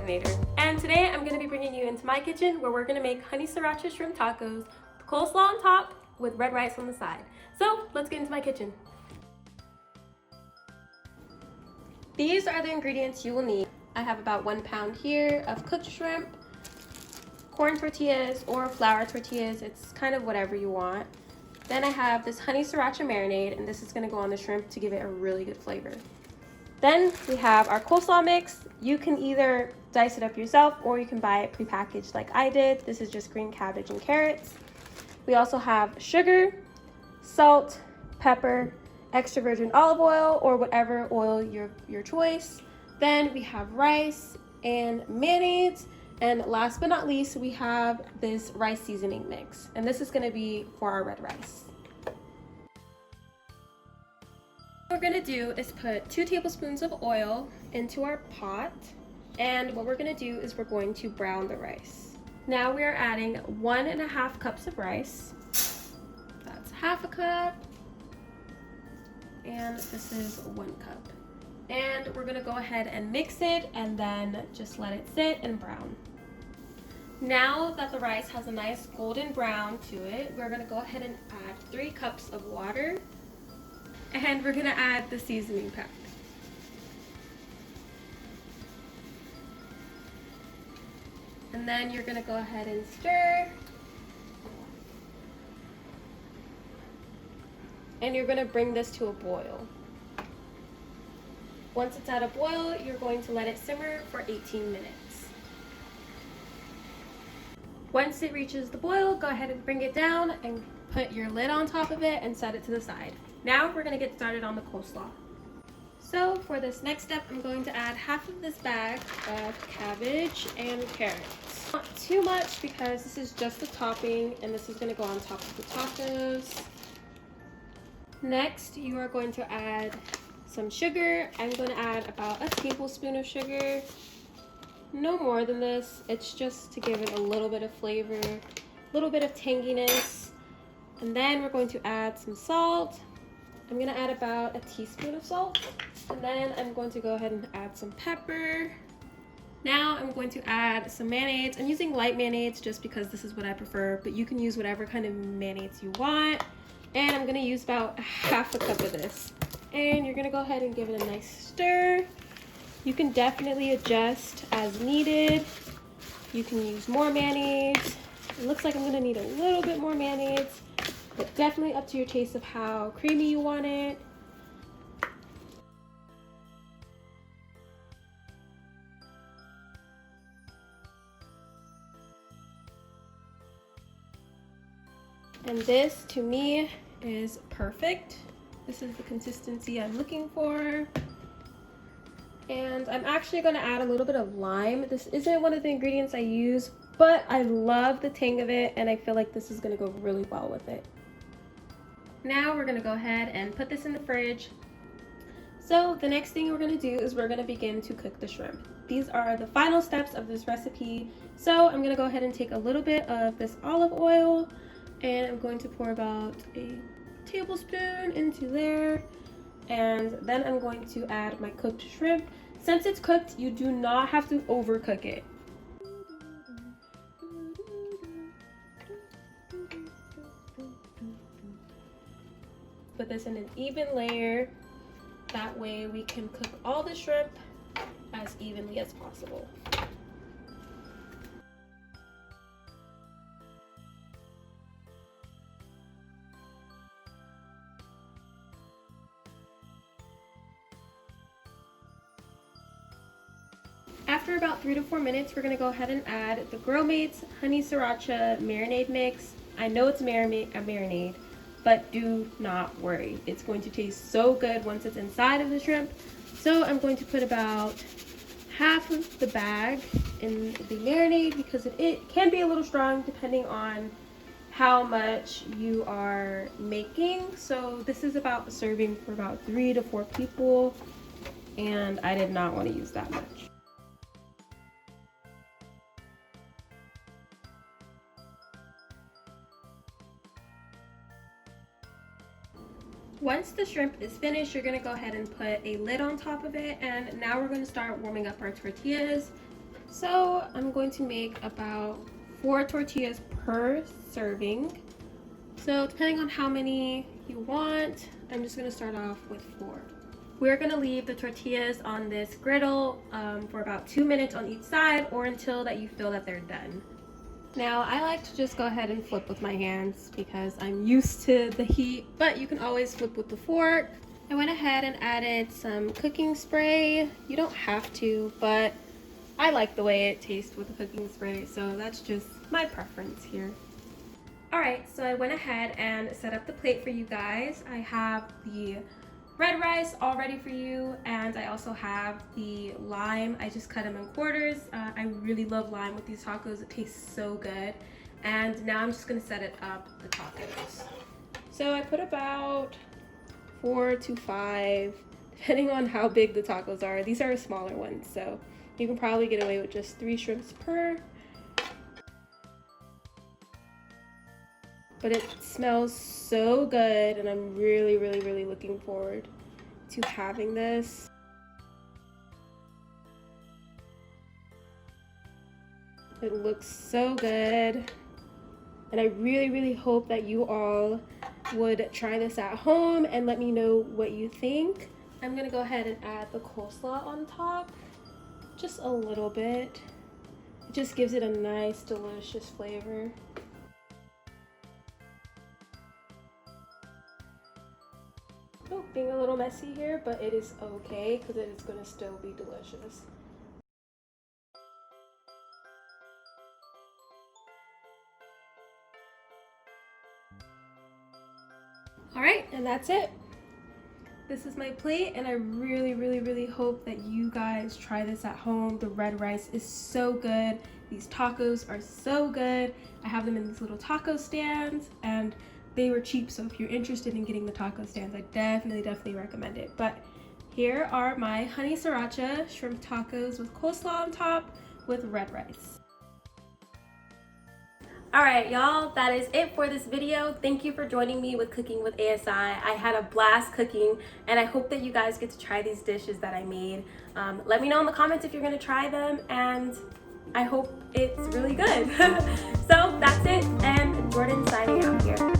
coordinator, and today I'm going to be bringing you into my kitchen where we're going to make honey sriracha shrimp tacos, coleslaw on top with red rice on the side. So let's get into my kitchen. These are the ingredients you will need. I have about 1 pound here of cooked shrimp, corn tortillas or flour tortillas, it's kind of whatever you want. Then I have this honey sriracha marinade, and this is going to go on the shrimp to give it a really good flavor. Then we have our coleslaw mix. You can either dice it up yourself or you can buy it prepackaged like I did. This is just green cabbage and carrots. We also have sugar, salt, pepper, extra virgin olive oil or whatever oil your choice. Then we have rice and mayonnaise. And last but not least, we have this rice seasoning mix. And this is gonna be for our red rice. What we're gonna do is put 2 tablespoons of oil into our pot. And what we're gonna do is we're going to brown the rice. Now we are adding 1.5 cups of rice. That's half a cup. And this is 1 cup. And we're gonna go ahead and mix it and then just let it sit and brown. Now that the rice has a nice golden brown to it, we're gonna go ahead and add 3 cups of water, and we're gonna add the seasoning pack. And then you're gonna go ahead and stir. And you're gonna bring this to a boil. Once it's at a boil, you're going to let it simmer for 18 minutes. Once it reaches the boil, go ahead and bring it down and put your lid on top of it and set it to the side. Now we're gonna get started on the coleslaw. So for this next step, I'm going to add half of this bag of cabbage and carrots. Not too much because this is just the topping and this is gonna go on top of the tacos. Next, you are going to add some sugar. I'm going to add about a tablespoon of sugar. No more than this. It's just to give it a little bit of flavor, a little bit of tanginess. And then we're going to add some salt. I'm going to add about a teaspoon of salt. And then I'm going to go ahead and add some pepper. Now I'm going to add some mayonnaise. I'm using light mayonnaise just because this is what I prefer, but you can use whatever kind of mayonnaise you want. And I'm going to use about half a cup of this. And you're gonna go ahead and give it a nice stir. You can definitely adjust as needed. You can use more mayonnaise. It looks like I'm gonna need a little bit more mayonnaise, but definitely up to your taste of how creamy you want it. And this, to me, is perfect. This is the consistency I'm looking for. And I'm actually going to add a little bit of lime. This isn't one of the ingredients I use, but I love the tang of it and I feel like this is going to go really well with it. Now we're going to go ahead and put this in the fridge. So the next thing we're going to do is we're going to begin to cook the shrimp. These are the final steps of this recipe. So I'm going to go ahead and take a little bit of this olive oil and I'm going to pour about a tablespoon into there, and then I'm going to add my cooked shrimp. Since it's cooked, you do not have to overcook it. Put this in an even layer, that way we can cook all the shrimp as evenly as possible. After about 3 to 4 minutes, we're gonna go ahead and add the Grill Mates Honey Sriracha Marinade Mix. I know it's a marinade, but do not worry. It's going to taste so good once it's inside of the shrimp. So I'm going to put about half of the bag in the marinade because it can be a little strong depending on how much you are making. So this is about serving for about 3 to 4 people, and I did not want to use that much. Once the shrimp is finished, you're going to go ahead and put a lid on top of it, and now we're going to start warming up our tortillas. So I'm going to make about 4 tortillas per serving. So depending on how many you want, I'm just gonna start off with 4. We're gonna leave the tortillas on this griddle for about 2 minutes on each side, or until that you feel that they're done. Now I like to just go ahead and flip with my hands because I'm used to the heat, but you can always flip with the fork. I went ahead and added some cooking spray. You don't have to, but I like the way it tastes with the cooking spray, so that's just my preference here. Alright, so I went ahead and set up the plate for you guys. I have the red rice all ready for you, and I also have the lime. I just cut them in quarters. I really love lime with these tacos. It tastes so good. And now I'm just gonna set it up, the tacos. So I put about 4 to 5, depending on how big the tacos are. These are smaller ones, so you can probably get away with just 3 shrimps per. But it smells so good, and I'm really looking forward to having this. It looks so good, and I really hope that you all would try this at home and let me know what you think. I'm gonna go ahead and add the coleslaw on top, just a little bit. It just gives it a nice, delicious flavor. Oh, being a little messy here, but it is okay because it is going to still be delicious. Alright, and that's it. This is my plate, and I really hope that you guys try this at home. The red rice is so good. These tacos are so good. I have them in these little taco stands, and they were cheap, so if you're interested in getting the taco stands, I definitely recommend it. But here are my honey sriracha shrimp tacos with coleslaw on top with red rice. Alright y'all, that is it for this video. Thank you for joining me with Cooking with ASI. I had a blast cooking, and I hope that you guys get to try these dishes that I made. Let me know in the comments if you're going to try them, and I hope it's really good. So that's it, and Jordan signing out here.